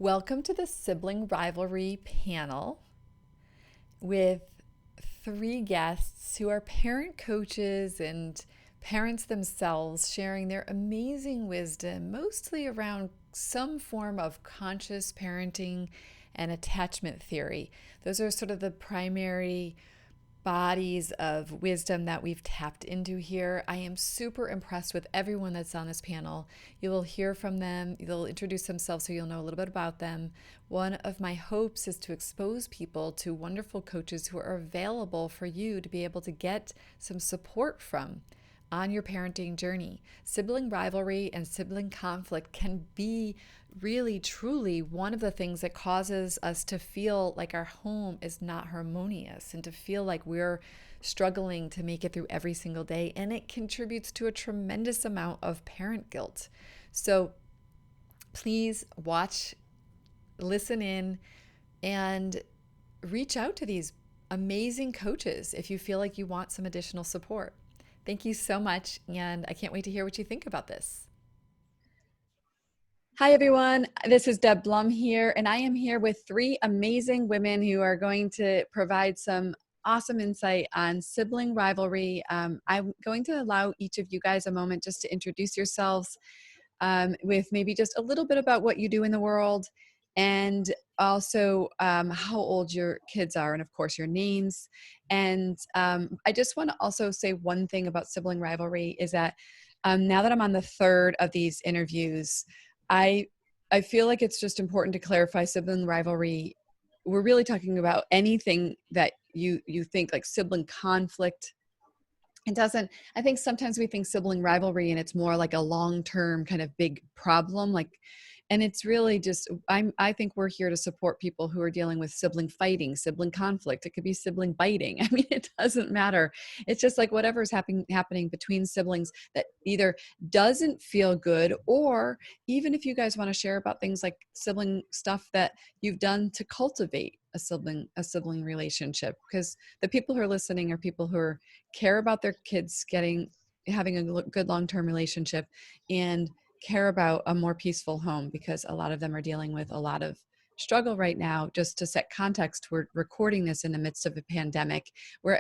Welcome to the Sibling Rivalry panel with three guests who are parent coaches and parents themselves, sharing their amazing wisdom, mostly around some form of conscious parenting and attachment theory. Those are sort of the primary bodies of wisdom that we've tapped into here. I am super impressed with everyone that's on this panel. You will hear from them, they'll introduce themselves so you'll know a little bit about them. One of my hopes is to expose people to wonderful coaches who are available for you to be able to get some support from on your parenting journey. Sibling rivalry and sibling conflict can be really, truly one of the things that causes us to feel like our home is not harmonious and to feel like we're struggling to make it through every single day. And it contributes to a tremendous amount of parent guilt. So please watch, listen in, and reach out to these amazing coaches if you feel like you want some additional support. Thank you so much, and I can't wait to hear what you think about this. Hi, everyone. This is Deb Blum here, and I am here with three amazing women who are going to provide some awesome insight on sibling rivalry. I'm going to allow each of you guys a moment just to introduce yourselves with maybe just a little bit about what you do in the world and also how old your kids are and of course your names. And I just want to also say one thing about sibling rivalry is that now that I'm on the third of these interviews, I feel like it's just important to clarify sibling rivalry. We're really talking about anything that you think like sibling conflict. It doesn't, I think sometimes we think sibling rivalry and it's more like a long-term kind of big problem, like, and it's really just, I think we're here to support people who are dealing with sibling fighting, sibling conflict. It could be sibling biting. I mean, it doesn't matter. It's just like whatever's happening between siblings that either doesn't feel good, or even if you guys want to share about things like sibling stuff that you've done to cultivate a sibling relationship, because the people who are listening are people who are care about their kids having a good long-term relationship and care about a more peaceful home, because a lot of them are dealing with a lot of struggle right now. Just to set context, we're recording this in the midst of a pandemic where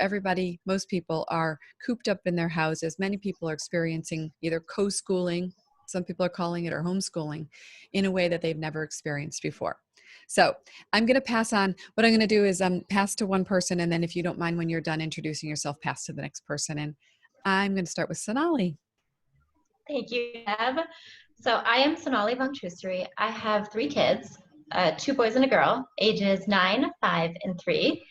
most people are cooped up in their houses. Many people are experiencing either co-schooling, some people are calling it, or homeschooling in a way that they've never experienced before. So I'm going to pass on. What I'm going to do is pass to one person, and then if you don't mind, when you're done introducing yourself, pass to the next person. And I'm going to start with Sonali. Thank you, Deb. So I am Sonali Vongchusiri. I have three kids, two boys and a girl, ages 9, 5, and 3.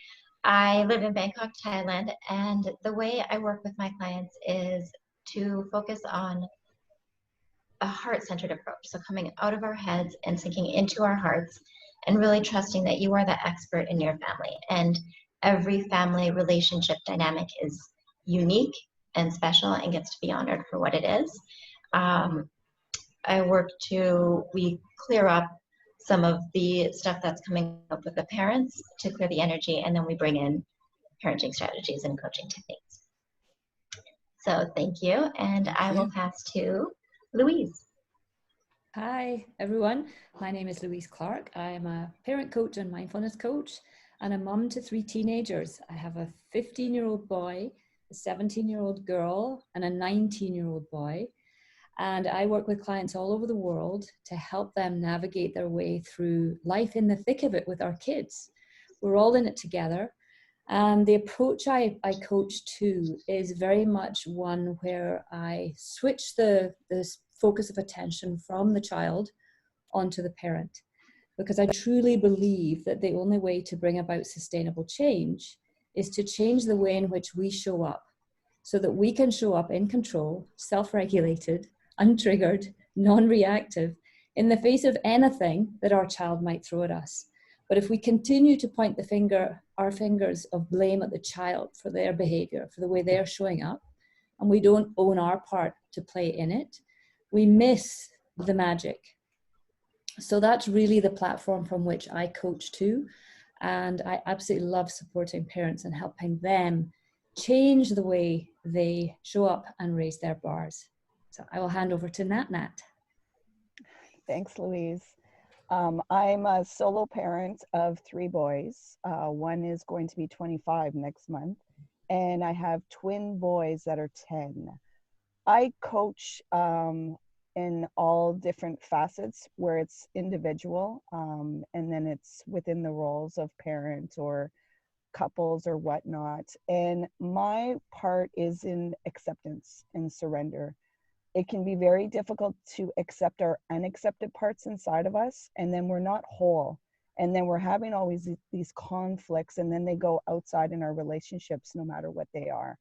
I live in Bangkok, Thailand, and the way I work with my clients is to focus on a heart-centered approach. So coming out of our heads and sinking into our hearts and really trusting that you are the expert in your family. And every family relationship dynamic is unique and special and gets to be honored for what it is. We clear up some of the stuff that's coming up with the parents to clear the energy, and then we bring in parenting strategies and coaching techniques. So thank you, and I will pass to Louise. Hi, everyone. My name is Louise Clarke. I am a parent coach and mindfulness coach and a mum to 3 teenagers. I have a 15-year-old boy, a 17-year-old girl, and a 19-year-old boy. And I work with clients all over the world to help them navigate their way through life in the thick of it with our kids. We're all in it together. And the approach I coach to is very much one where I switch the focus of attention from the child onto the parent, because I truly believe that the only way to bring about sustainable change is to change the way in which we show up, so that we can show up in control, self-regulated, untriggered, non-reactive in the face of anything that our child might throw at us. But if we continue to point our fingers of blame at the child for their behavior, for the way they're showing up, and we don't own our part to play in it, we miss the magic. So that's really the platform from which I coach to. And I absolutely love supporting parents and helping them change the way they show up and raise their bars. So I will hand over to NatNat. Thanks, Louise. I'm a solo parent of 3 boys. One is going to be 25 next month, and I have twin boys that are 10. I coach in all different facets where it's individual, and then it's within the roles of parent or couples or whatnot. And my part is in acceptance and surrender. It can be very difficult to accept our unaccepted parts inside of us, and then we're not whole. And then we're having always these conflicts, and then they go outside in our relationships, no matter what they are.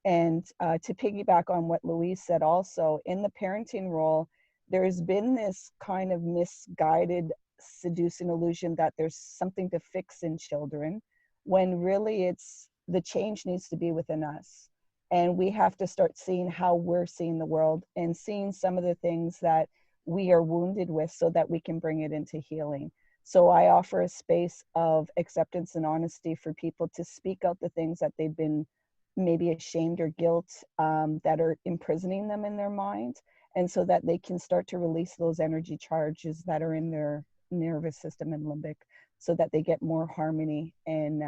And to piggyback on what Louise said also, in the parenting role, there's been this kind of misguided seducing illusion that there's something to fix in children, when really it's the change needs to be within us. And we have to start seeing how we're seeing the world and seeing some of the things that we are wounded with so that we can bring it into healing. So I offer a space of acceptance and honesty for people to speak out the things that they've been maybe ashamed or guilt that are imprisoning them in their mind, and so that they can start to release those energy charges that are in their nervous system and limbic, so that they get more harmony and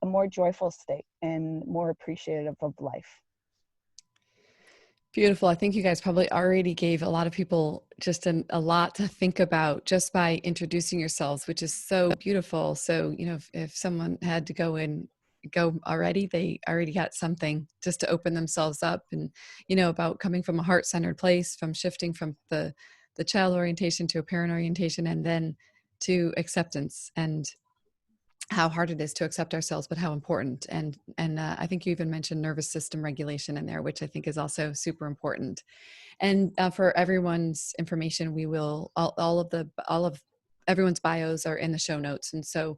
a more joyful state and more appreciative of life. Beautiful. I think you guys probably already gave a lot of people just a lot to think about just by introducing yourselves, which is so beautiful. So, if someone had to go already, they already got something just to open themselves up, and, about coming from a heart-centered place, from shifting from the child orientation to a parent orientation, and then to acceptance, and how hard it is to accept ourselves, but how important. And I think you even mentioned nervous system regulation in there, which I think is also super important. And for everyone's information, we will all of everyone's bios are in the show notes, and so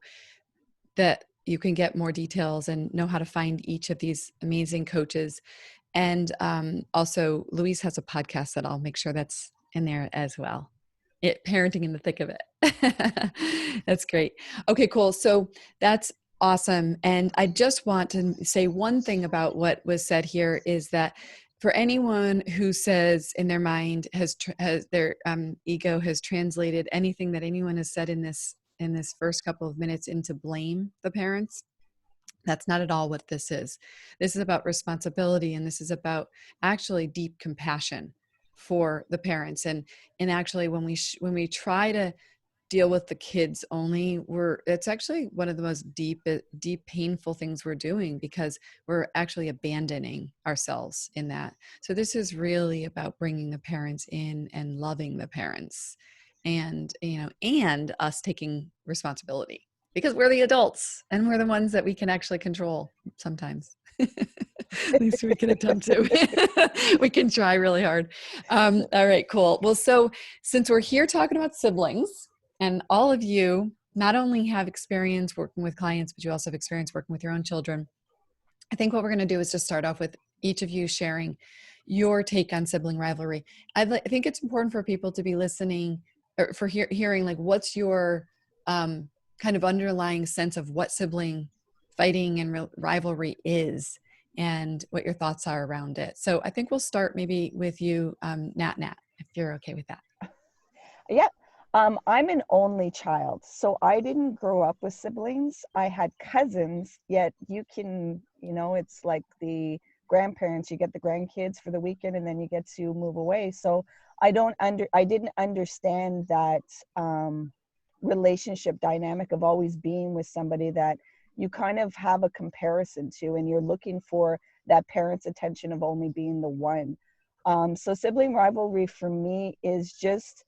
that you can get more details and know how to find each of these amazing coaches. And also, Louise has a podcast that I'll make sure that's in there as well. Parenting in the thick of it. That's great. Okay, cool. So that's awesome. And I just want to say one thing about what was said here is that for anyone who says in their mind has their ego has translated anything that anyone has said in this first couple of minutes into blame the parents, that's not at all what this is. This is about responsibility, and this is about actually deep compassion for the parents. And actually, when we try to deal with the kids only, it's actually one of the most deep, painful things we're doing, because we're actually abandoning ourselves in that. So this is really about bringing the parents in and loving the parents, and and us taking responsibility, because we're the adults and we're the ones that we can actually control sometimes. At least we can attempt to. We can try really hard. All right, cool. Well, so since we're here talking about siblings, and all of you not only have experience working with clients, but you also have experience working with your own children, I think what we're going to do is just start off with each of you sharing your take on sibling rivalry. I think it's important for people to be listening, or for hearing, like, what's your kind of underlying sense of what sibling fighting and rivalry is, and what your thoughts are around it. So I think we'll start maybe with you, NatNat, if you're okay with that. Yeah. I'm an only child, so I didn't grow up with siblings. I had cousins, yet you can, it's like the grandparents, you get the grandkids for the weekend and then you get to move away. So I didn't understand that relationship dynamic of always being with somebody that you kind of have a comparison to, and you're looking for that parent's attention of only being the one. So sibling rivalry for me is just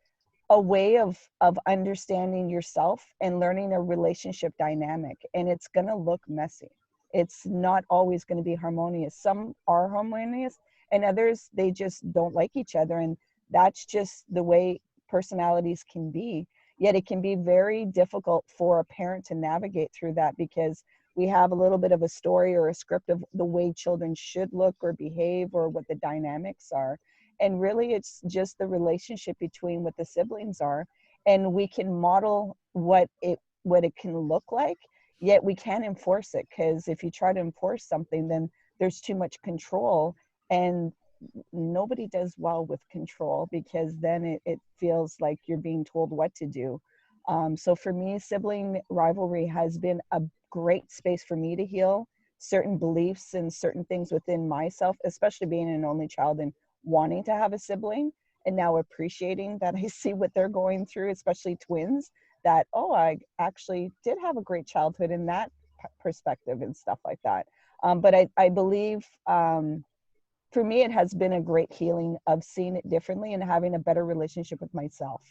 a way of understanding yourself and learning a relationship dynamic. And it's going to look messy. It's not always going to be harmonious. Some are harmonious, and others, they just don't like each other. And that's just the way personalities can be. Yet it can be very difficult for a parent to navigate through that, because we have a little bit of a story or a script of the way children should look or behave, or what the dynamics are. And really, it's just the relationship between what the siblings are. And we can model what it can look like, yet we can't enforce it. Because if you try to enforce something, then there's too much control. And nobody does well with control, because then it feels like you're being told what to do. So for me, sibling rivalry has been a great space for me to heal certain beliefs and certain things within myself, especially being an only child and wanting to have a sibling, and now appreciating that I see what they're going through, especially twins, that, oh, I actually did have a great childhood in that perspective and stuff like that. But I believe, for me, it has been a great healing of seeing it differently and having a better relationship with myself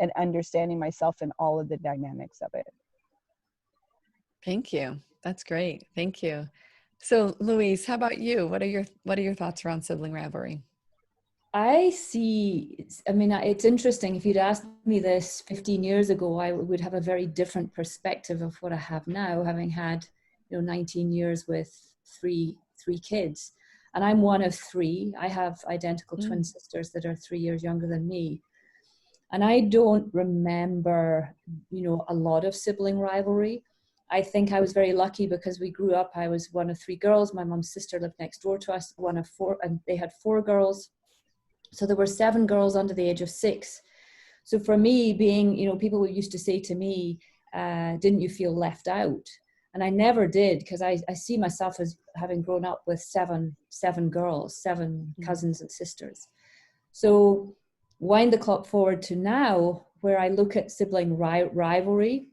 and understanding myself and all of the dynamics of it. Thank you. That's great. Thank you. So Louise, how about you? What are your thoughts around sibling rivalry? I see, I mean, it's interesting. If you'd asked me this 15 years ago, I would have a very different perspective of what I have now, having had, 19 years with three kids. And I'm one of three. I have identical twin sisters that are 3 years younger than me. And I don't remember, a lot of sibling rivalry. I think I was very lucky because we grew up, I was one of three girls. My mom's sister lived next door to us, one of four, and they had four girls. So there were 7 girls under the age of 6. So for me, being, people used to say to me, didn't you feel left out? And I never did, because I see myself as having grown up with seven girls, 7 cousins and sisters. So wind the clock forward to now, where I look at sibling rivalry,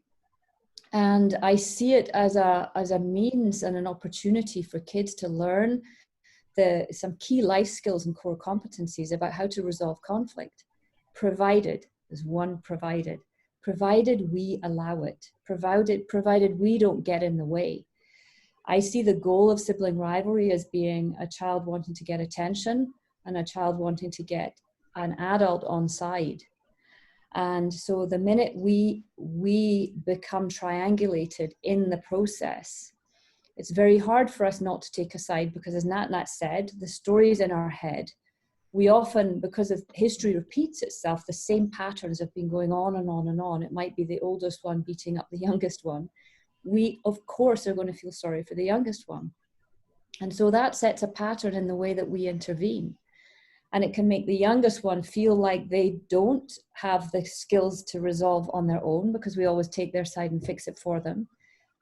and I see it as a means and an opportunity for kids to learn some key life skills and core competencies about how to resolve conflict, provided we allow it, provided we don't get in the way. I see the goal of sibling rivalry as being a child wanting to get attention and a child wanting to get an adult on side. And so the minute we become triangulated in the process, it's very hard for us not to take a side, because as NatNat said, the stories in our head, we often, because of history repeats itself, the same patterns have been going on and on and on. It might be the oldest one beating up the youngest one. We, of course, are going to feel sorry for the youngest one. And so that sets a pattern in the way that we intervene. And it can make the youngest one feel like they don't have the skills to resolve on their own, because we always take their side and fix it for them.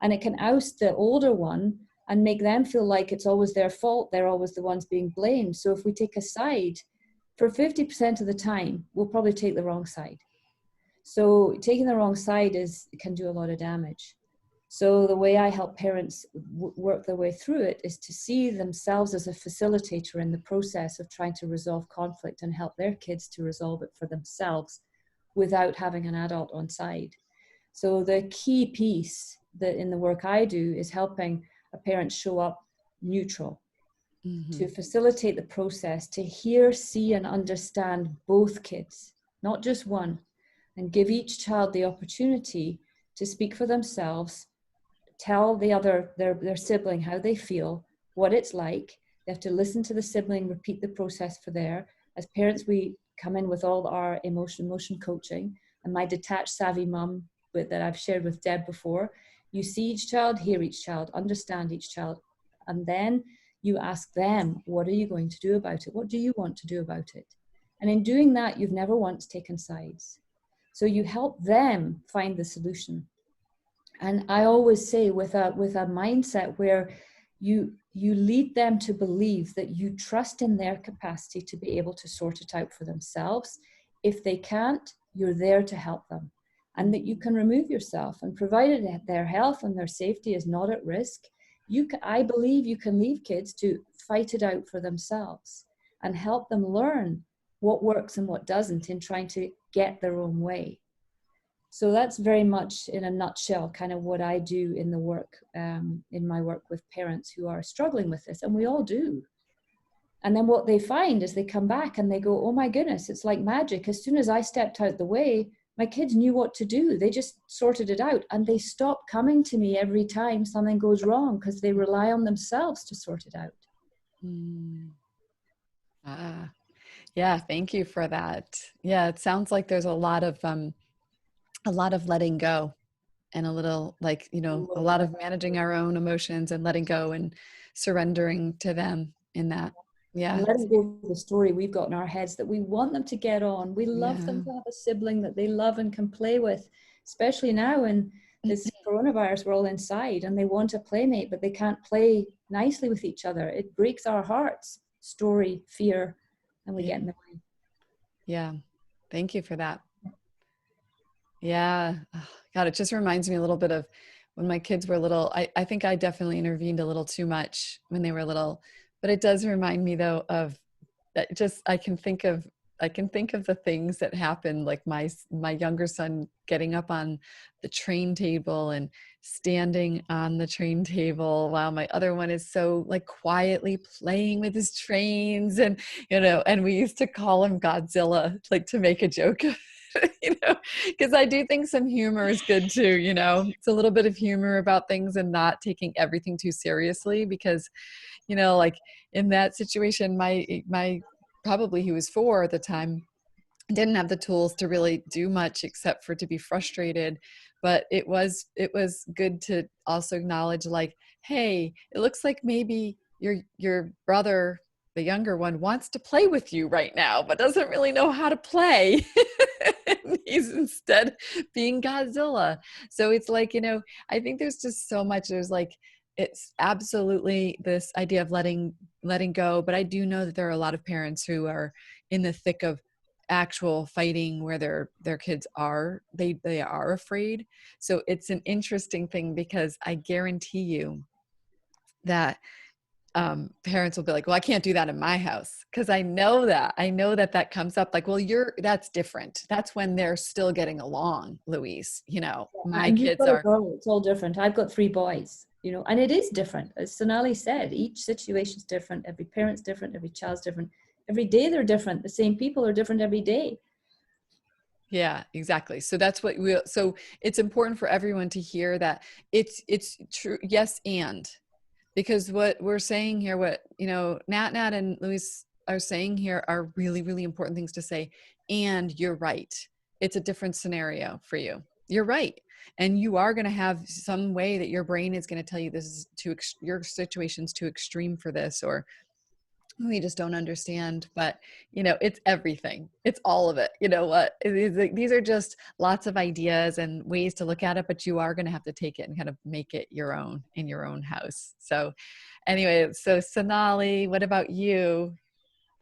And it can oust the older one and make them feel like it's always their fault. They're always the ones being blamed. So if we take a side, for 50% of the time, we'll probably take the wrong side. So taking the wrong side can do a lot of damage. So the way I help parents work their way through it is to see themselves as a facilitator in the process of trying to resolve conflict and help their kids to resolve it for themselves without having an adult on side. So the key piece that in the work I do is helping a parent show up neutral, to facilitate the process, to hear, see, and understand both kids, not just one, and give each child the opportunity to speak for themselves, tell the other, their sibling, how they feel, what it's like. They have to listen to the sibling, repeat the process for there. As parents, we come in with all our emotion coaching, and my detached savvy mum that I've shared with Deb before. You see each child, hear each child, understand each child, and then you ask them, what are you going to do about it? What do you want to do about it? And in doing that, you've never once taken sides. So you help them find the solution. And I always say with a mindset where you lead them to believe that you trust in their capacity to be able to sort it out for themselves. If they can't, you're there to help them. And that you can remove yourself, and provided that their health and their safety is not at risk, I believe you can leave kids to fight it out for themselves and help them learn what works and what doesn't in trying to get their own way. So that's very much in a nutshell kind of what I do in the work, in my work with parents who are struggling with this, and we all do. And then what they find is they come back and they go, oh my goodness, it's like magic. As soon as I stepped out the way, my kids knew what to do. They just sorted it out, and they stop coming to me every time something goes wrong because they rely on themselves to sort it out. Yeah, thank you for that. Yeah, it sounds like there's a lot of letting go, and a little a lot of managing our own emotions and letting go and surrendering to them in that. Yeah. And letting go of the story we've got in our heads that we want them to get on. We love them to have a sibling that they love and can play with, especially now in this coronavirus, we're all inside and they want a playmate, but they can't play nicely with each other. It breaks our hearts, story, fear, and we get in the way. Yeah. Thank you for that. Yeah. Oh, God, it just reminds me a little bit of when my kids were little. I think I definitely intervened a little too much when they were little, but it does remind me though of that. Just I can think of the things that happened, like my younger son getting up on the train table and standing on the train table while my other one is so like quietly playing with his trains, and and we used to call him Godzilla, like to make a joke. Because I do think some humor is good too. It's a little bit of humor about things and not taking everything too seriously, because like in that situation, my probably he was 4 at the time, didn't have the tools to really do much except for to be frustrated. But it was good to also acknowledge, like, hey, it looks like maybe your brother, the younger one, wants to play with you right now but doesn't really know how to play. He's instead being Godzilla. So it's like, I think there's just so much. There's like, it's absolutely this idea of letting go. But I do know that there are a lot of parents who are in the thick of actual fighting where their kids are, they are afraid. So it's an interesting thing, because I guarantee you that parents will be like, well, I can't do that in my house. Cause I know that comes up, like, well, that's different. That's when they're still getting along, Louise, my And kids are. It's all different. I've got 3 boys, and it is different. As Sonali said, each situation's different. Every parent's different. Every child's different. Every day they're different. The same people are different every day. Yeah, exactly. So that's what so it's important for everyone to hear that it's true. Yes. And because what we're saying here, what, NatNat and Louise are saying here are really, really important things to say. And you're right. It's a different scenario for you. You're right. And you are going to have some way that your brain is going to tell you this is your situation's too extreme for this, or we just don't understand. But it's everything. It's all of it. These are just lots of ideas and ways to look at it, but you are going to have to take it and kind of make it your own in your own house. So anyway, so Sonali, what about you?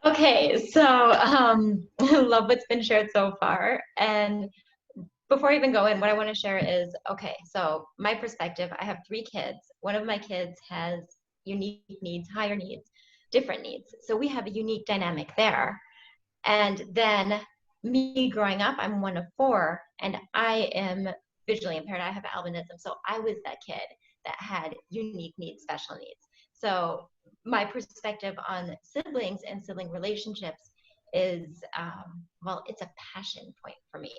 Okay, so I love what's been shared so far. And before I even go in, what I want to share is, okay, so my perspective, I have 3 kids. One of my kids has unique needs, higher needs, different needs. So we have a unique dynamic there. And then me growing up, I'm one of 4, and I am visually impaired. I have albinism. So I was that kid that had unique needs, special needs. So my perspective on siblings and sibling relationships is, well, it's a passion point for me.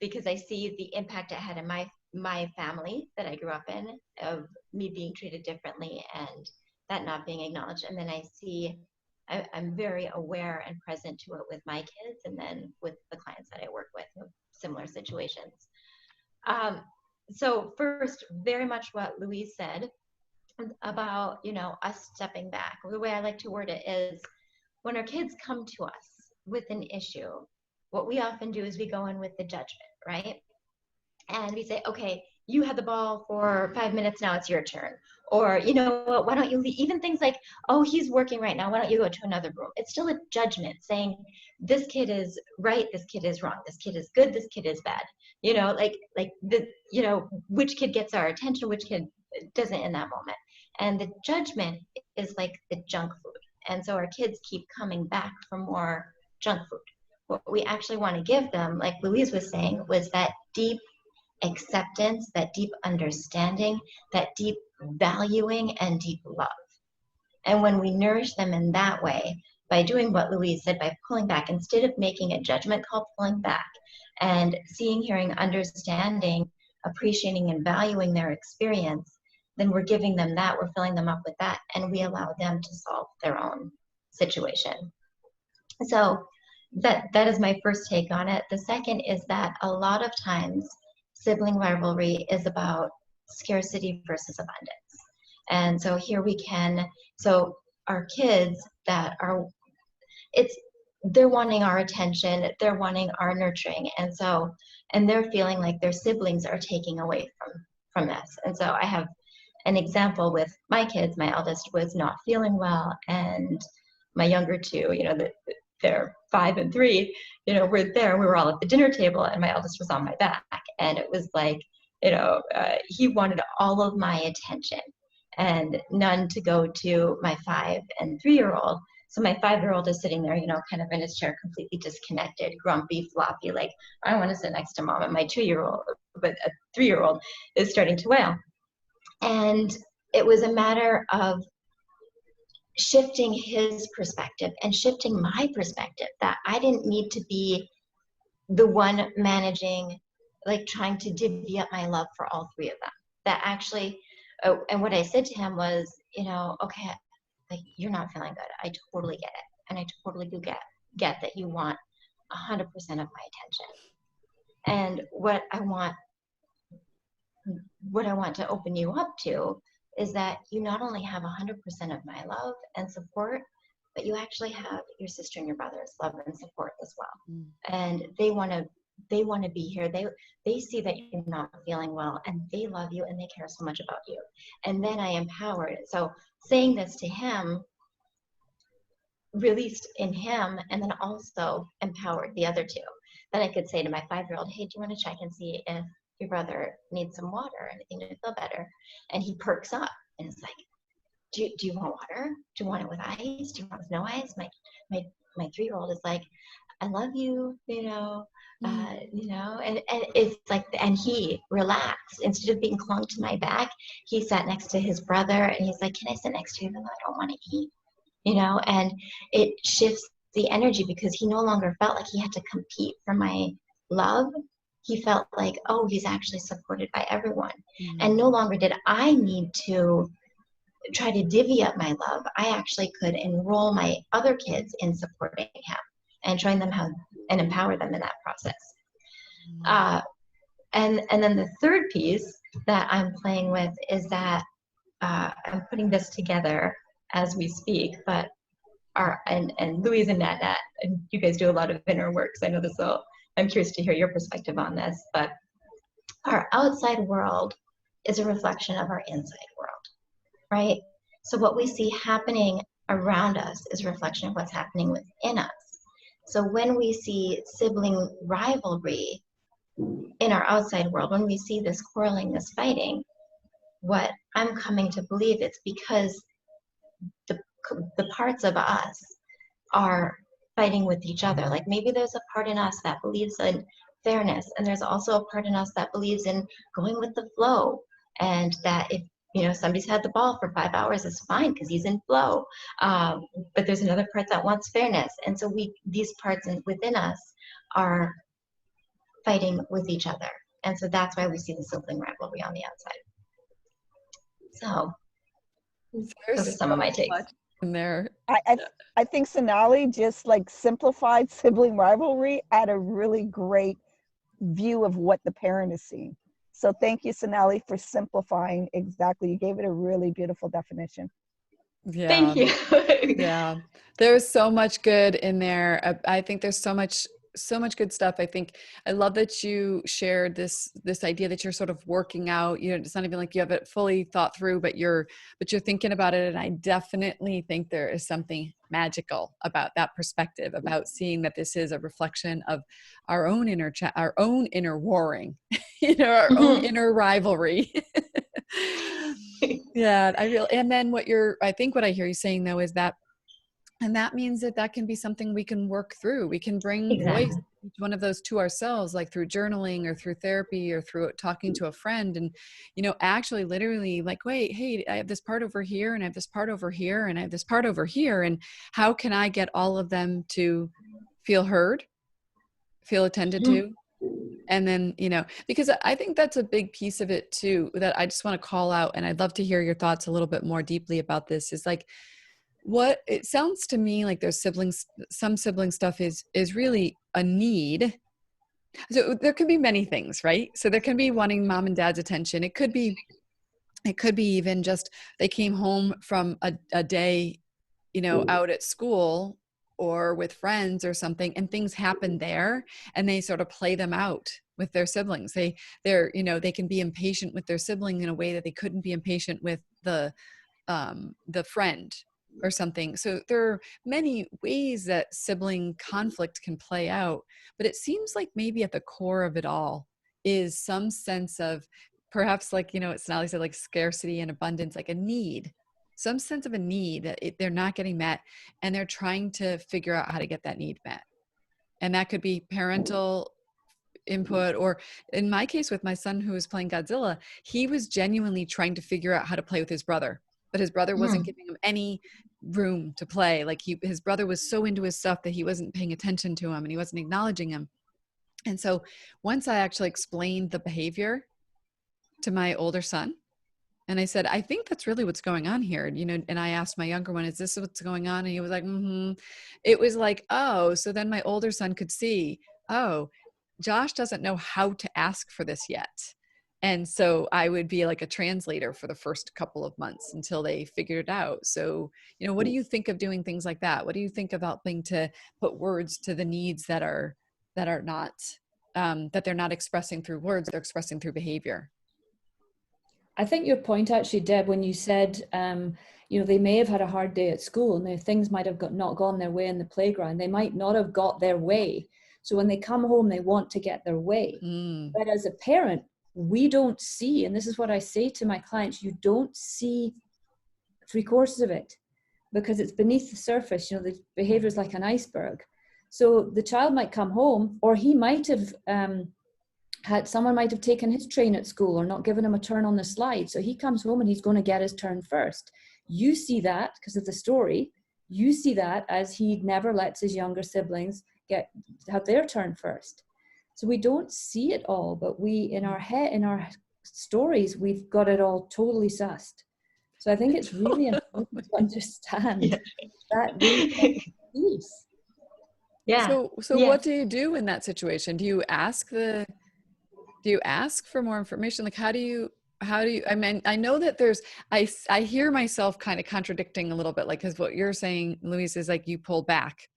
Because I see the impact it had in my family that I grew up in, of me being treated differently and that not being acknowledged. And then I'm very aware and present to it with my kids, and then with the clients that I work with in similar situations. So first, very much what Louise said about, us stepping back. The way I like to word it is, when our kids come to us with an issue, what we often do is we go in with the judgment, right? And we say, okay, you had the ball for 5 minutes, now it's your turn. Or, why don't you leave? Even things like, oh, he's working right now, why don't you go to another room? It's still a judgment saying, this kid is right, this kid is wrong, this kid is good, this kid is bad. Which kid gets our attention, which kid doesn't in that moment. And the judgment is like the junk food. And so our kids keep coming back for more junk food. What we actually want to give them, like Louise was saying, was that deep acceptance, that deep understanding, that deep valuing, and deep love. And when we nourish them in that way, by doing what Louise said, by pulling back, instead of making a judgment call, pulling back and seeing, hearing, understanding, appreciating, and valuing their experience, then we're giving them that, we're filling them up with that, and we allow them to solve their own situation. So that is my first take on it. The second is that a lot of times sibling rivalry is about scarcity versus abundance. And so here so our kids that are, they're wanting our attention, they're wanting our nurturing. And they're feeling like their siblings are taking away from this. And so I have an example with my kids. My eldest was not feeling well, and my younger two, they're 5 and 3, we were all at the dinner table, and my eldest was on my back. And it was like, he wanted all of my attention and none to go to my 5 and 3-year-old. So my 5-year-old is sitting there, kind of in his chair, completely disconnected, grumpy, floppy, like, I want to sit next to mom. And my 2-year-old, but a 3-year-old is starting to wail. And it was a matter of shifting his perspective and shifting my perspective, that I didn't need to be the one managing, like trying to divvy up my love for all 3 of them. That actually, and what I said to him was, okay, like, you're not feeling good. I totally get it. And I totally do get that you want 100% of my attention. And what I want to open you up to is that you not only have 100% of my love and support, but you actually have your sister and your brother's love and support as well. And they want to be here. They see that you're not feeling well, and they love you, and they care so much about you. And then I empowered. So saying this to him released in him, and then also empowered the other 2. Then I could say to my 5-year-old, hey, do you want to check and see if your brother needs some water or anything to feel better? And he perks up and is like, do you want water? Do you want it with ice? Do you want it with no ice? My 3-year-old is like, I love you, and it's like, and he relaxed. Instead of being clung to my back, he sat next to his brother, and he's like, can I sit next to you even though I don't want to eat? And it shifts the energy, because he no longer felt like he had to compete for my love. He felt like, oh, he's actually supported by everyone. And no longer did I need to try to divvy up my love. I actually could enroll my other kids in supporting him and showing them how, and empower them in that process. And then the third piece that I'm playing with is that I'm putting this together as we speak, but and Louise and NatNat, and you guys do a lot of inner work, so I know this will, I'm curious to hear your perspective on this, but our outside world is a reflection of our inside world, right? So what we see happening around us is a reflection of what's happening within us. So when we see sibling rivalry in our outside world, when we see this quarreling, this fighting, what I'm coming to believe, it's because the parts of us are fighting with each other. Like, maybe there's a part in us that believes in fairness, and there's also a part in us that believes in going with the flow, and that if somebody's had the ball for 5 hours, it's fine because he's in flow. But there's another part that wants fairness, and so these parts within us are fighting with each other, and so that's why we see the sibling rivalry on the outside. So those are some of my takes. In there. I think Sonali just like simplified sibling rivalry at a really great view of what the parent is seeing. So thank you, Sonali, for simplifying exactly. You gave it a really beautiful definition. Yeah. Thank you. Yeah. There's so much good in there. I think there's so much good stuff. I love that you shared this idea that you're sort of working out, it's not even like you have it fully thought through, but you're thinking about it. And I definitely think there is something magical about that perspective, about seeing that this is a reflection of our own our own inner warring, our own inner rivalry. Yeah. And then I think what I hear you saying though is that, and that means that can be something we can work through. We can bring voice, each one of those to ourselves, like through journaling or through therapy or through talking to a friend. And, actually literally like, wait, hey, I have this part over here, and I have this part over here, and I have this part over here. And how can I get all of them to feel heard, feel attended to? And then, because I think that's a big piece of it too, that I just want to call out. And I'd love to hear your thoughts a little bit more deeply about this, is like, what it sounds to me like there's some sibling stuff is really a need. So there could be many things, right? So there can be wanting mom and dad's attention. It could be even just they came home from a day, you know, out at school or with friends or something, and things happen there, and they sort of play them out with their siblings. They're, you know, they can be impatient with their sibling in a way that they couldn't be impatient with the friend or something. So there are many ways that sibling conflict can play out, but it seems like maybe at the core of it all is some sense of, perhaps, like, you know, what Sonali said, like scarcity and abundance, like a need, some sense of a need that they're not getting met, and they're trying to figure out how to get that need met. And that could be parental input, or in my case with my son who was playing Godzilla, he was genuinely trying to figure out how to play with his brother, but his brother wasn't giving him any room to play. Like his brother was so into his stuff that he wasn't paying attention to him and he wasn't acknowledging him. And so once I actually explained the behavior to my older son, and I said, I think that's really what's going on here. You know, and I asked my younger one, is this what's going on? And he was like, mm-hmm. It was like, oh, so then my older son could see, oh, Josh doesn't know how to ask for this yet. And so I would be like a translator for the first couple of months until they figured it out. So, you know, what do you think of doing things like that? What do you think about being to put words to the needs that are not, that they're not expressing through words, they're expressing through behavior? I think your point actually, Deb, when you said, you know, they may have had a hard day at school and things might have not gone their way in the playground. They might not have got their way. So when they come home, they want to get their way. But as a parent, we don't see, and this is what I say to my clients, you don't see 3/4 of it because it's beneath the surface. You know, the behavior is like an iceberg. So the child might come home, or he might have someone might have taken his train at school or not given him a turn on the slide. So he comes home and he's going to get his turn first. You see that because of the story. You see that as he never lets his younger siblings have their turn first. So we don't see it all, but we, in our head, in our stories, we've got it all totally sussed. So I think it's really important to understand that piece. Yeah. So what do you do in that situation? Do you ask for more information? Like, how do you, I mean, I know that I hear myself kind of contradicting a little bit, like, because what you're saying, Louise, is like you pull back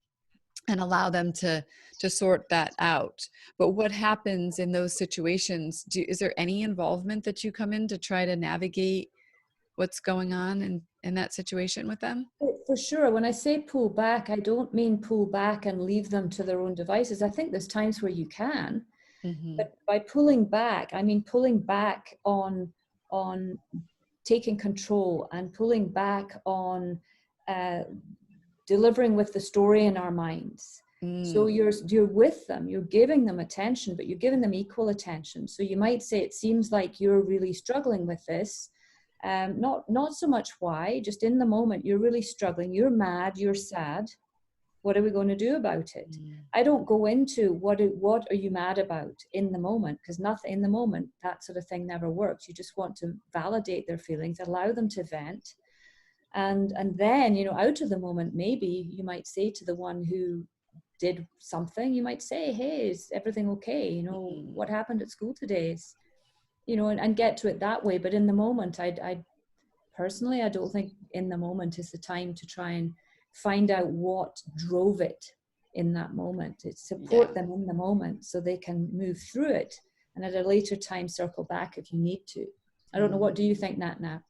and allow them to sort that out. But what happens in those situations? Is there any involvement that you come in to try to navigate what's going on in that situation with them? For sure. When I say pull back, I don't mean pull back and leave them to their own devices. I think there's times where you can. But by pulling back, I mean pulling back on taking control and pulling back on delivering with the story in our minds. So you're with them, you're giving them attention, but you're giving them equal attention. So you might say, it seems like you're really struggling with this. Not so much why, just in the moment, you're really struggling. You're mad, you're sad. What are we going to do about it? I don't go into what are you mad about in the moment, because nothing in the moment, that sort of thing never works. You just want to validate their feelings, allow them to vent. And then, you know, out of the moment, maybe you might say to the one who did something, you might say, hey, is everything okay? You know, what happened at school today? You know, and get to it that way. But in the moment, I personally, I don't think in the moment is the time to try and find out what drove it in that moment. It's support them in the moment so they can move through it, and at a later time circle back if you need to. I don't know, what do you think, NatNat?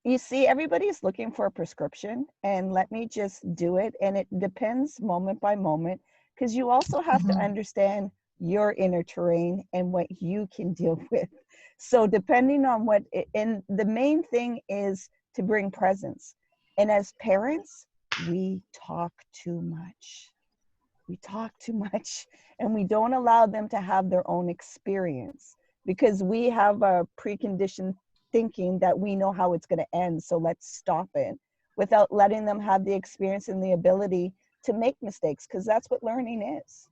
You see, everybody's looking for a prescription, and let me just do it. And it depends moment by moment, because you also have to understand your inner terrain and what you can deal with. So depending on and the main thing is to bring presence. And as parents, we talk too much. We talk too much, and we don't allow them to have their own experience, because we have a preconditioned thinking that we know how it's going to end. So let's stop it without letting them have the experience and the ability to make mistakes, because that's what learning is.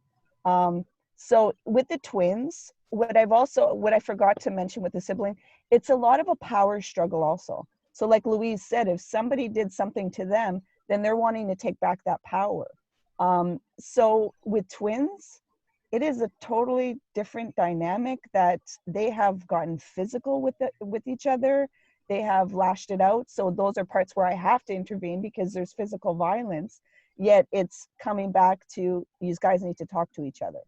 So with the twins, what I forgot to mention with the sibling, it's a lot of a power struggle also. So like Louise said, if somebody did something to them, then they're wanting to take back that power. So with twins, it is a totally different dynamic, that they have gotten physical with each other. they have lashed it out. So those are parts where I have to intervene because there's physical violence. Yet it's coming back to, you guys need to talk to each other.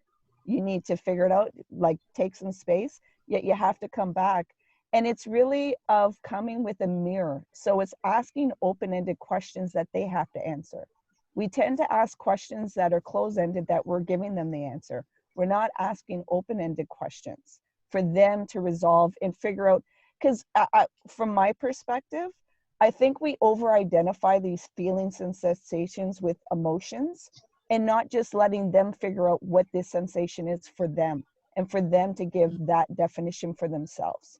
You need to figure it out, like take some space, yet you have to come back. And it's really of coming with a mirror. So it's asking open-ended questions that they have to answer. We tend to ask questions that are closed-ended that we're giving them the answer. We're not asking open-ended questions for them to resolve and figure out, because from my perspective, I think we over-identify these feelings and sensations with emotions and not just letting them figure out what this sensation is for them and for them to give that definition for themselves.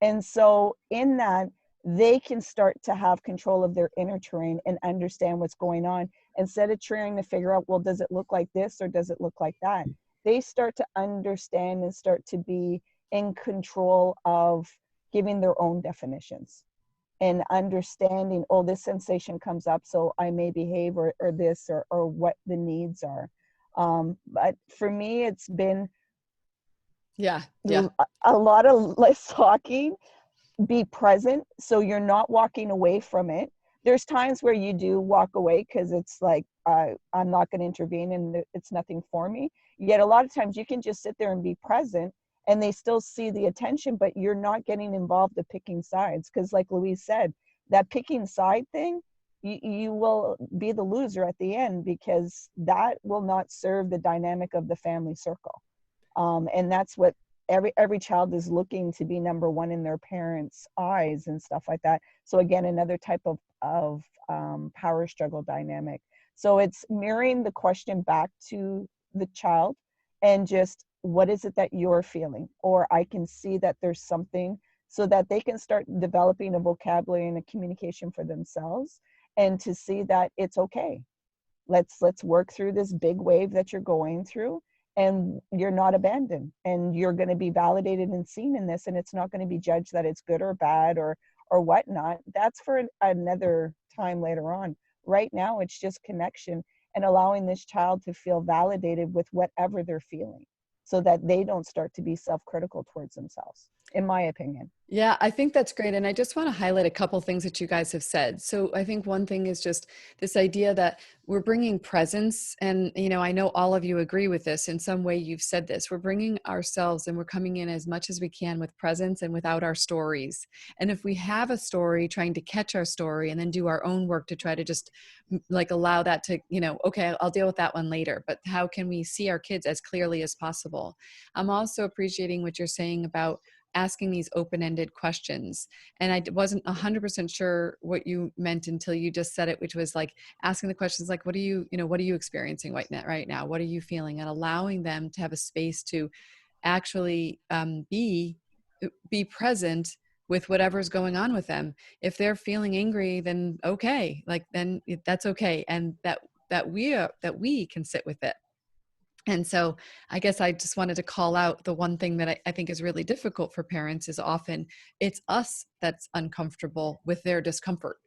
And so in that, they can start to have control of their inner terrain and understand what's going on instead of trying to figure out, well, does it look like this or does it look like that? They start to understand and start to be in control of giving their own definitions and understanding, oh, this sensation comes up, so I may behave or this or what the needs are. But for me, it's been a lot of less talking, be present, so you're not walking away from it. There's times where you do walk away because it's like, I'm not going to intervene and it's nothing for me. Yet a lot of times you can just sit there and be present and they still see the attention, but you're not getting involved in picking sides. Because like Louise said, that picking side thing, you will be the loser at the end because that will not serve the dynamic of the family circle. And that's what every child is looking to be number one in their parents' eyes and stuff like that. So again, another type of power struggle dynamic. So it's mirroring the question back to the child and just, what is it that you're feeling? Or I can see that there's something, so that they can start developing a vocabulary and a communication for themselves and to see that it's okay. Let's work through this big wave that you're going through, and you're not abandoned, and you're going to be validated and seen in this, and it's not going to be judged that it's good or bad or whatnot. That's for another time later on. Right now, it's just connection and allowing this child to feel validated with whatever they're feeling so that they don't start to be self-critical towards themselves, in my opinion. Yeah, I think that's great. And I just want to highlight a couple things that you guys have said. So I think one thing is just this idea that we're bringing presence. And, you know, I know all of you agree with this. In some way, you've said this. We're bringing ourselves and we're coming in as much as we can with presence and without our stories. And if we have a story, trying to catch our story and then do our own work to try to just like allow that to, you know, okay, I'll deal with that one later. But how can we see our kids as clearly as possible? I'm also appreciating what you're saying about asking these open-ended questions. And I wasn't 100% sure what you meant until you just said it, which was like asking the questions like, what are you experiencing right now? What are you feeling? And allowing them to have a space to actually be present with whatever's going on with them. If they're feeling angry, then okay, like then that's okay. And that we can sit with it. And so I guess I just wanted to call out the one thing that I think is really difficult for parents is often it's us that's uncomfortable with their discomfort.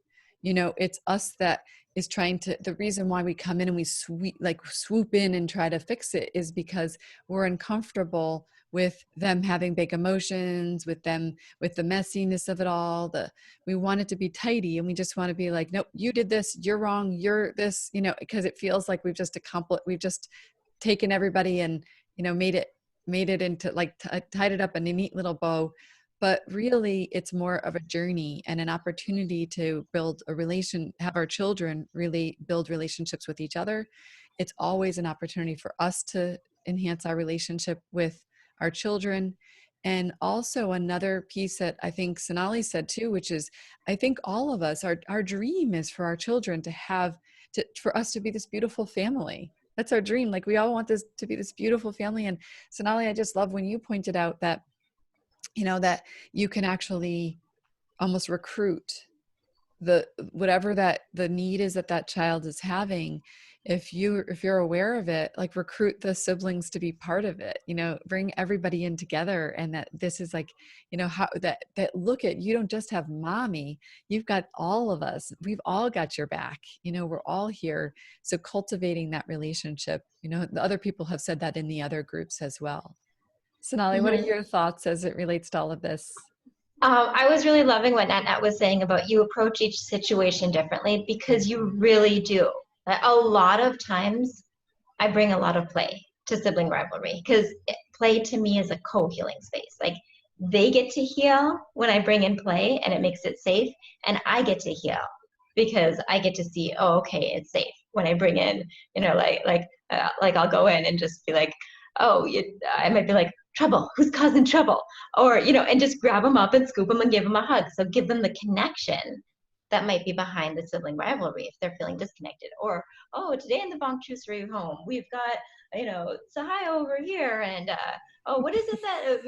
You know, it's us that is trying to, the reason why we come in and we swoop in and try to fix it is because we're uncomfortable with them having big emotions, with the messiness of it all. We want it to be tidy and we just want to be like, nope, you did this, you're wrong, you're this, you know, because it feels like we've just taken everybody and, you know, made it into like tied it up in a neat little bow. But really it's more of a journey and an opportunity to build have our children really build relationships with each other. It's always an opportunity for us to enhance our relationship with our children. And also another piece that I think Sonali said too, which is, I think all of us, our dream is for our children for us to be this beautiful family. That's our dream. Like we all want this to be this beautiful family. And Sonali, I just love when you pointed out that, you know, that you can actually almost recruit whatever that the need is that child is having. If you're aware of it, like recruit the siblings to be part of it, you know, bring everybody in together. And that this is like, you know, how that look at, you don't just have mommy, you've got all of us, we've all got your back, you know, we're all here. So cultivating that relationship, you know, the other people have said that in the other groups as well. Sonali, what are your thoughts as it relates to all of this? I was really loving what NatNat was saying about you approach each situation differently, because you really do. Like, a lot of times I bring a lot of play to sibling rivalry, because play to me is a co-healing space. Like, they get to heal when I bring in play and it makes it safe, and I get to heal because I get to see, oh, okay, it's safe when I bring in, like I'll go in and just be like, oh, I might be like, trouble, who's causing trouble? Or, and just grab them up and scoop them and give them a hug. So give them the connection that might be behind the sibling rivalry if they're feeling disconnected. Or, oh, today in the Vongchusiri home, we've got, Sahai over here, and oh, what is it that,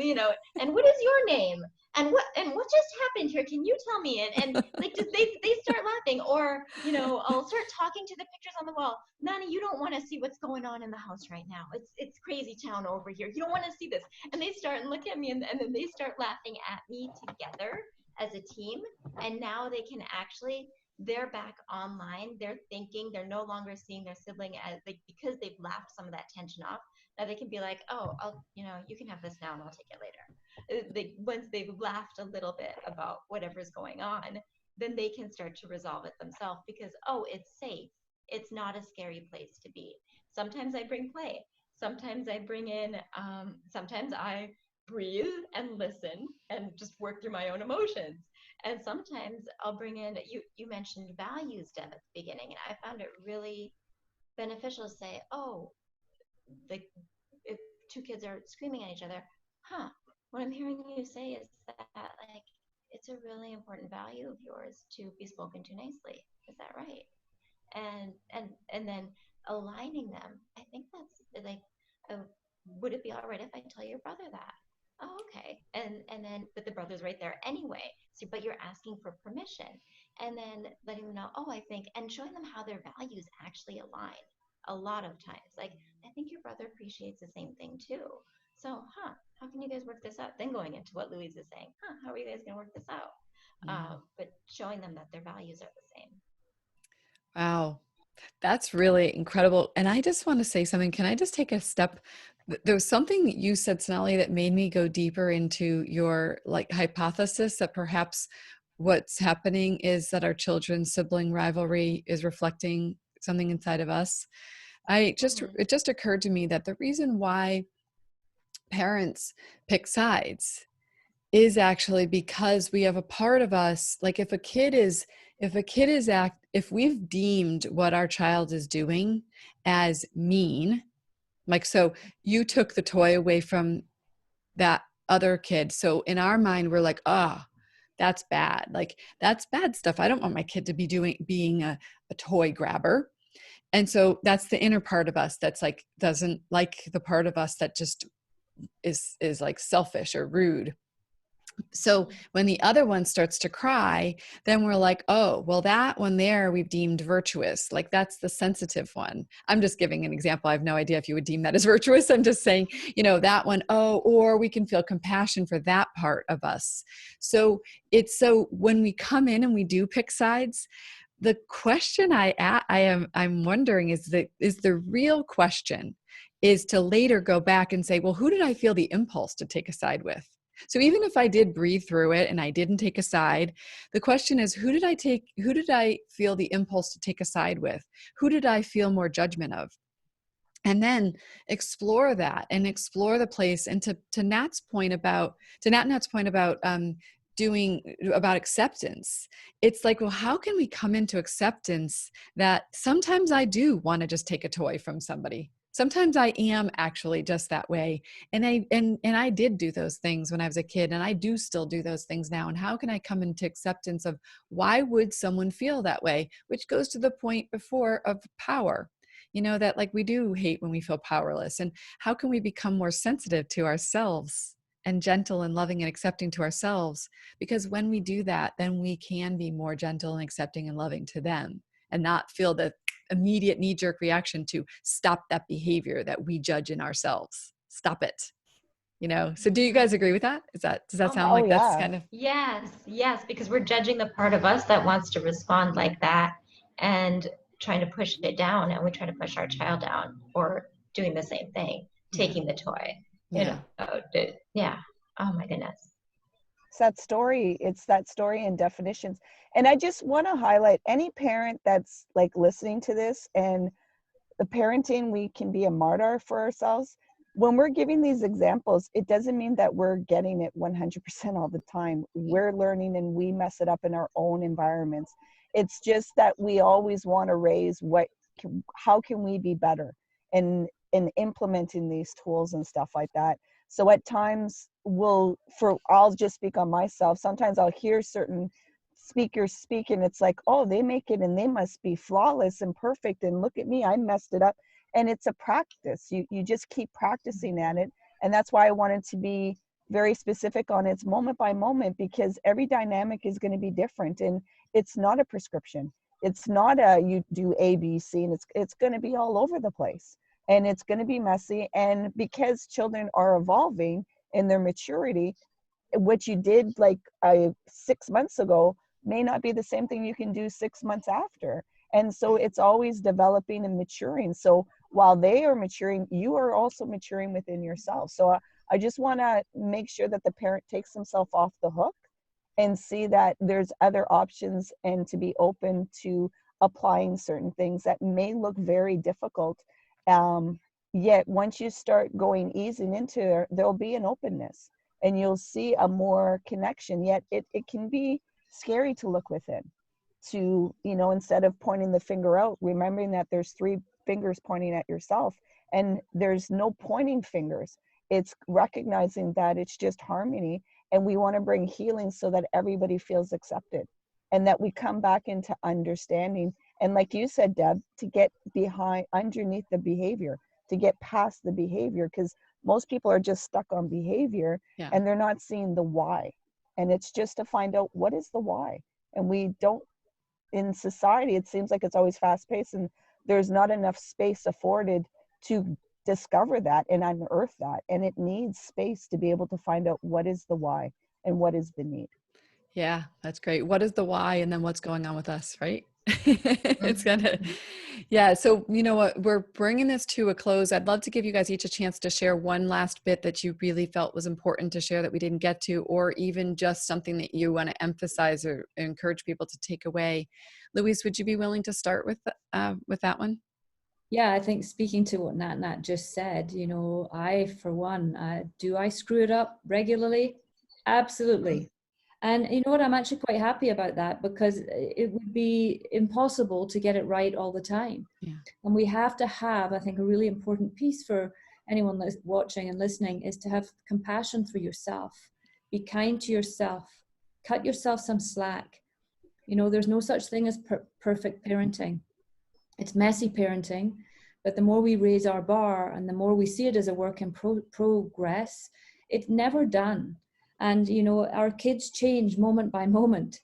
and what is your name? And what just happened here? Can you tell me? And like, just they start laughing, or I'll start talking to the pictures on the wall. Nani, you don't want to see what's going on in the house right now. It's crazy town over here. You don't want to see this. And they start and look at me, and then they start laughing at me together as a team. And now they can actually, they're back online. They're thinking, they're no longer seeing their sibling as, like, because they've laughed some of that tension off. Now they can be like, oh, you can have this now and I'll take it later. Once they've laughed a little bit about whatever's going on, then they can start to resolve it themselves, because, oh, it's safe. It's not a scary place to be. Sometimes I bring play. Sometimes I bring in, sometimes I breathe and listen and just work through my own emotions. And sometimes I'll bring in, you mentioned values, Deb, at the beginning, and I found it really beneficial to say, oh, like, if two kids are screaming at each other, what I'm hearing you say is that, like, it's a really important value of yours to be spoken to nicely. Is that right? And then aligning them. I think that's like, would it be all right if I tell your brother that? Oh, okay. And then, but the brother's right there anyway. So, but you're asking for permission, and then letting them know, oh, I think, and showing them how their values actually align. A lot of times, like, I think your brother appreciates the same thing too. So, how can you guys work this out? Then going into what Louise is saying, how are you guys going to work this out? But showing them that their values are the same. Wow. That's really incredible. And I just want to say something. Can I just take a step? There was something that you said, Sonali, that made me go deeper into your like hypothesis that perhaps what's happening is that our children's sibling rivalry is reflecting something inside of us. It just occurred to me that the reason why parents pick sides is actually because we have a part of us, like if we've deemed what our child is doing as mean, like, so you took the toy away from that other kid. So in our mind, we're like, that's bad. Like, that's bad stuff. I don't want my kid to be being a toy grabber. And so that's the inner part of us that's like, doesn't like the part of us that just is like selfish or rude. So when the other one starts to cry, then we're like, oh, well, that one there we've deemed virtuous. Like, that's the sensitive one. I'm just giving an example. I have no idea if you would deem that as virtuous. I'm just saying, that one, or we can feel compassion for that part of us. So when we come in and we do pick sides, the question I'm wondering is the real question is to later go back and say, well, who did I feel the impulse to take a side with? So even if I did breathe through it and I didn't take a side, the question is, who did I feel the impulse to take a side with? Who did I feel more judgment of? And then explore that and explore the place. And to NatNat's point about about acceptance, it's like, well, how can we come into acceptance that sometimes I do want to just take a toy from somebody? Sometimes I am actually just that way. And I did do those things when I was a kid, and I do still do those things now. And how can I come into acceptance of why would someone feel that way? Which goes to the point before of power, that like we do hate when we feel powerless. And how can we become more sensitive to ourselves and gentle and loving and accepting to ourselves? Because when we do that, then we can be more gentle and accepting and loving to them and not feel the immediate knee-jerk reaction to stop that behavior that we judge in ourselves. Stop it. So do you guys agree with that? Does that sound like that's kind of? Yes, because we're judging the part of us that wants to respond like that and trying to push it down, and we try to push our child down, or doing the same thing, taking the toy. Yeah. Oh my goodness. that story. It's that story and definitions. And I just want to highlight any parent that's like listening to this, and the parenting, we can be a martyr for ourselves. When we're giving these examples, it doesn't mean that we're getting it 100% all the time. We're learning and we mess it up in our own environments. It's just that we always want to raise how can we be better in implementing these tools and stuff like that. So at times I'll just speak on myself. Sometimes I'll hear certain speakers speak and it's like, oh, they make it and they must be flawless and perfect, and look at me, I messed it up. And it's a practice. You just keep practicing at it. And that's why I wanted to be very specific on it's moment by moment, because every dynamic is going to be different, and it's not a prescription. It's not you do A, B, C, and it's going to be all over the place, and it's going to be messy. And because children are evolving in their maturity, what you did like 6 months ago may not be the same thing you can do 6 months after. And so it's always developing and maturing. So while they are maturing, you are also maturing within yourself. So I just want to make sure that the parent takes himself off the hook and see that there's other options, and to be open to applying certain things that may look very difficult. Yet once you start going easing into it, there'll be an openness and you'll see a more connection. Yet it can be scary to look within, to, instead of pointing the finger out, remembering that there's 3 fingers pointing at yourself, and there's no pointing fingers. It's recognizing that it's just harmony, and we want to bring healing so that everybody feels accepted, and that we come back into understanding. And like you said, Deb, to get underneath the behavior, to get past the behavior, because most people are just stuck on behavior, Yeah. and they're not seeing the why. And it's just to find out what is the why. And we don't, in society, it seems like it's always fast paced, and there's not enough space afforded to discover that and unearth that. And it needs space to be able to find out what is the why and what is the need. Yeah, that's great. What is the why, and then what's going on with us, right? It's gonna, yeah. So you know what, we're bringing this to a close. I'd love to give you guys each a chance to share one last bit that you really felt was important to share that we didn't get to, or even just something that you want to emphasize or encourage people to take away. Louise, would you be willing to start with that one? Yeah, I think speaking to what NatNat just said, I, for one, do I screw it up regularly? Absolutely. And you know what, I'm actually quite happy about that, because it would be impossible to get it right all the time. Yeah. And we have to have, I think, a really important piece for anyone that's watching and listening is to have compassion for yourself. Be kind to yourself. Cut yourself some slack. There's no such thing as perfect parenting. It's messy parenting, but the more we raise our bar and the more we see it as a work in progress, it's never done. And, our kids change moment by moment,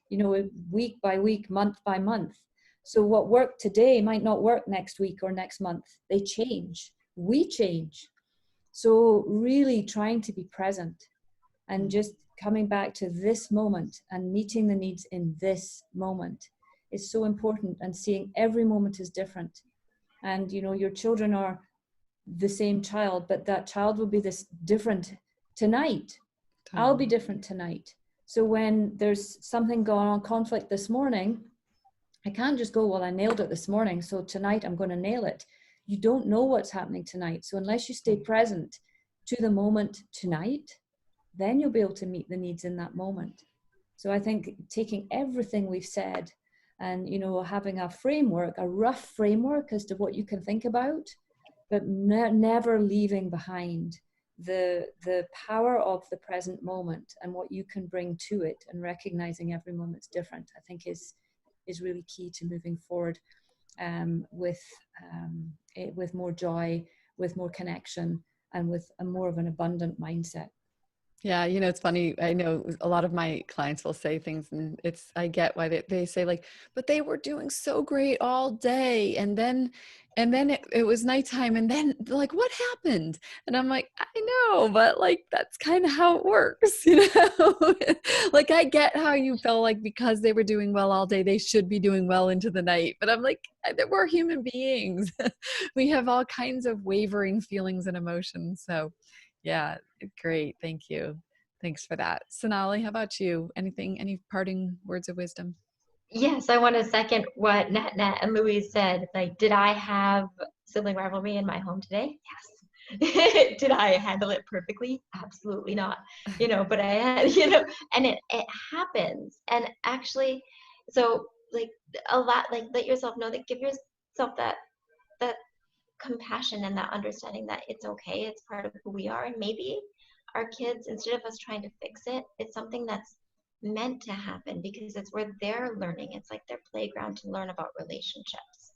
week by week, month by month. So what worked today might not work next week or next month. They change. We change. So really trying to be present and just coming back to this moment and meeting the needs in this moment is so important, and seeing every moment is different. And, your children are the same child, but that child will be this different tonight. I'll be different tonight. So when there's something going on, conflict this morning, I can't just go, well, I nailed it this morning, so tonight I'm going to nail it. You don't know what's happening tonight. So unless you stay present to the moment tonight, then you'll be able to meet the needs in that moment. So I think taking everything we've said and, having a framework, a rough framework as to what you can think about, but never leaving behind the power of the present moment and what you can bring to it, and recognizing every moment's different, I think is really key to moving forward with more joy, with more connection, and with a more of an abundant mindset. Yeah, it's funny. I know a lot of my clients will say things, and I get why they say like, but they were doing so great all day. And then it was nighttime, and then like, what happened? And I'm like, I know, but like, that's kind of how it works, Like, I get how you felt like because they were doing well all day, they should be doing well into the night. But I'm like, we're human beings. We have all kinds of wavering feelings and emotions. So yeah, great. Thank you. Thanks for that. Sonali, how about you? Anything, any parting words of wisdom? Yes, I want to second what NatNat and Louise said. Like, did I have sibling rivalry in my home today? Yes. Did I handle it perfectly? Absolutely not. But I had, and it happens. And actually, so like a lot, like let yourself know that, give yourself that compassion and that understanding that it's okay, it's part of who we are. And maybe our kids, instead of us trying to fix it, it's something that's meant to happen because it's where they're learning. It's like their playground to learn about relationships.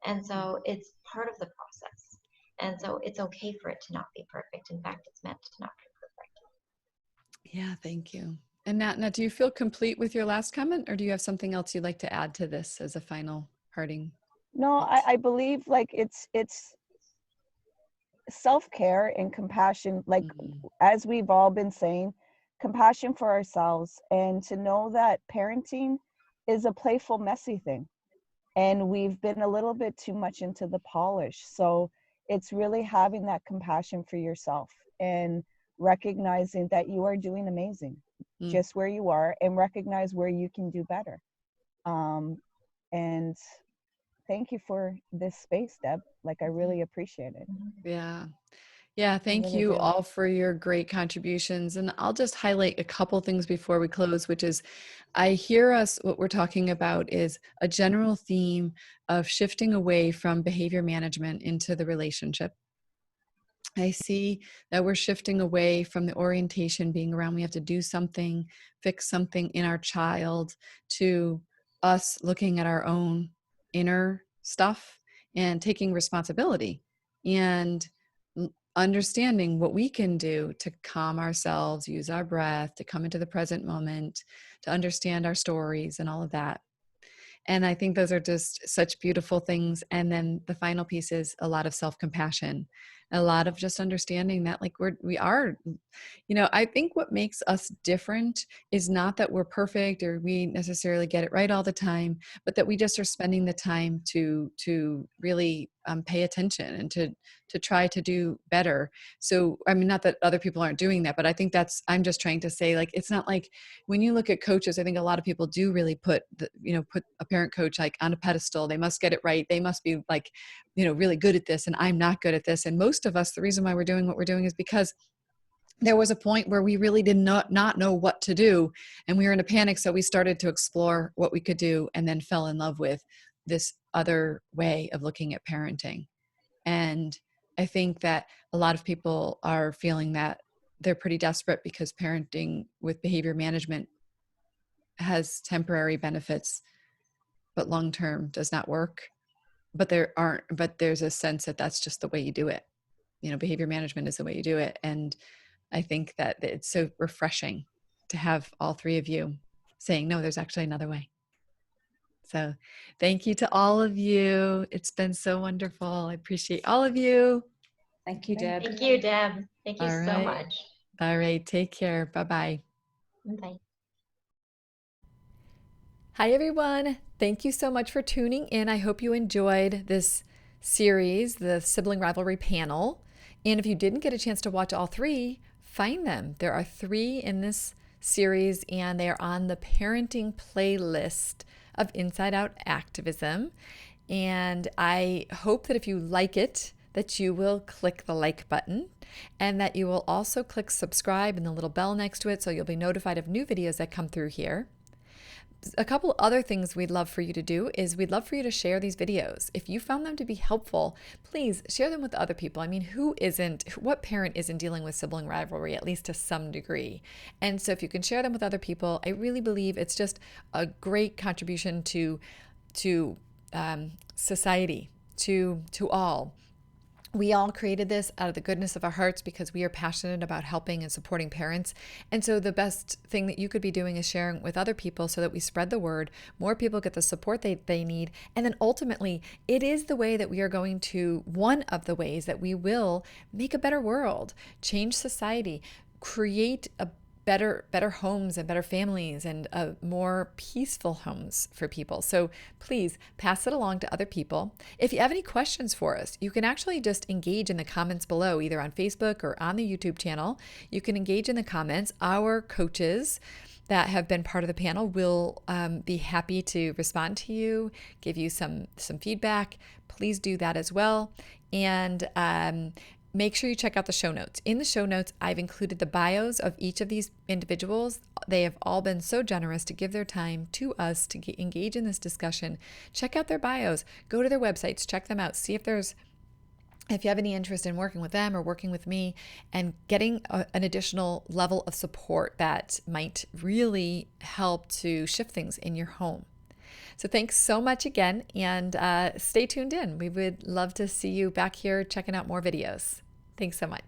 And so it's part of the process. And so it's okay for it to not be perfect. In fact, it's meant to not be perfect. Yeah, thank you. And Nat, do you feel complete with your last comment, or do you have something else you'd like to add to this as a final parting? No, I believe like it's self-care and compassion, like as we've all been saying, compassion for ourselves, and to know that parenting is a playful, messy thing. And we've been a little bit too much into the polish. So it's really having that compassion for yourself and recognizing that you are doing amazing just where you are, and recognize where you can do better. And thank you for this space, Deb. Like, I really appreciate it. Yeah. Yeah, thank really you do. all for your great contributions. And I'll just highlight a couple things before we close, which is I hear us, what we're talking about is a general theme of shifting away from behavior management into the relationship. I see that we're shifting away from the orientation being around we have to do something, fix something in our child, to us looking at our own inner stuff and taking responsibility and understanding what we can do to calm ourselves, use our breath, to come into the present moment, to understand our stories and all of that. And I think those are just such beautiful things. And then the final piece is a lot of self-compassion, a lot of just understanding that like we are, I think what makes us different is not that we're perfect or we necessarily get it right all the time, but that we just are spending the time to really pay attention and to try to do better. So, I mean, not that other people aren't doing that, but I think I'm just trying to say, like, it's not like when you look at coaches, I think a lot of people do really put a parent coach like on a pedestal. They must get it right. They must be like, really good at this, and I'm not good at this. And most of us, the reason why we're doing what we're doing is because there was a point where we really did not know what to do, and we were in a panic. So we started to explore what we could do and then fell in love with this other way of looking at parenting. And I think that a lot of people are feeling that they're pretty desperate because parenting with behavior management has temporary benefits, but long-term does not work. But there's a sense that that's just the way you do it. Behavior management is the way you do it. And I think that it's so refreshing to have all three of you saying, no, there's actually another way. So thank you to all of you. It's been so wonderful. I appreciate all of you. Thank you, Deb. Thank you, Deb. Thank you All so right. much. All right. Take care. Bye-bye. Bye. Hi, everyone. Thank you so much for tuning in. I hope you enjoyed this series, the Sibling Rivalry panel. And if you didn't get a chance to watch all three, find them. There are 3 in this series, and they are on the parenting playlist of Inside Out Activism. And I hope that if you like it, that you will click the like button, and that you will also click subscribe and the little bell next to it so you'll be notified of new videos that come through here. A couple other things we'd love for you to do is we'd love for you to share these videos. If you found them to be helpful, please share them with other people. I mean, what parent isn't dealing with sibling rivalry, at least to some degree? And so if you can share them with other people, I really believe it's just a great contribution to society, to all. We all created this out of the goodness of our hearts because we are passionate about helping and supporting parents. And so the best thing that you could be doing is sharing with other people so that we spread the word, more people get the support they need. And then ultimately, it is the way that we are going to, one of the ways that we will make a better world, change society, create a better homes and better families and more peaceful homes for people. So please pass it along to other people. If you have any questions for us, you can actually just engage in the comments below, either on Facebook or on the YouTube channel. You can engage in the comments. Our coaches that have been part of the panel will be happy to respond to you, give you some feedback. Please do that as well. And make sure you check out the show notes. In the show notes, I've included the bios of each of these individuals. They have all been so generous to give their time to us to engage in this discussion. Check out their bios. Go to their websites. Check them out. See if you have any interest in working with them or working with me and getting an additional level of support that might really help to shift things in your home. So thanks so much again, and stay tuned in. We would love to see you back here checking out more videos. Thanks so much.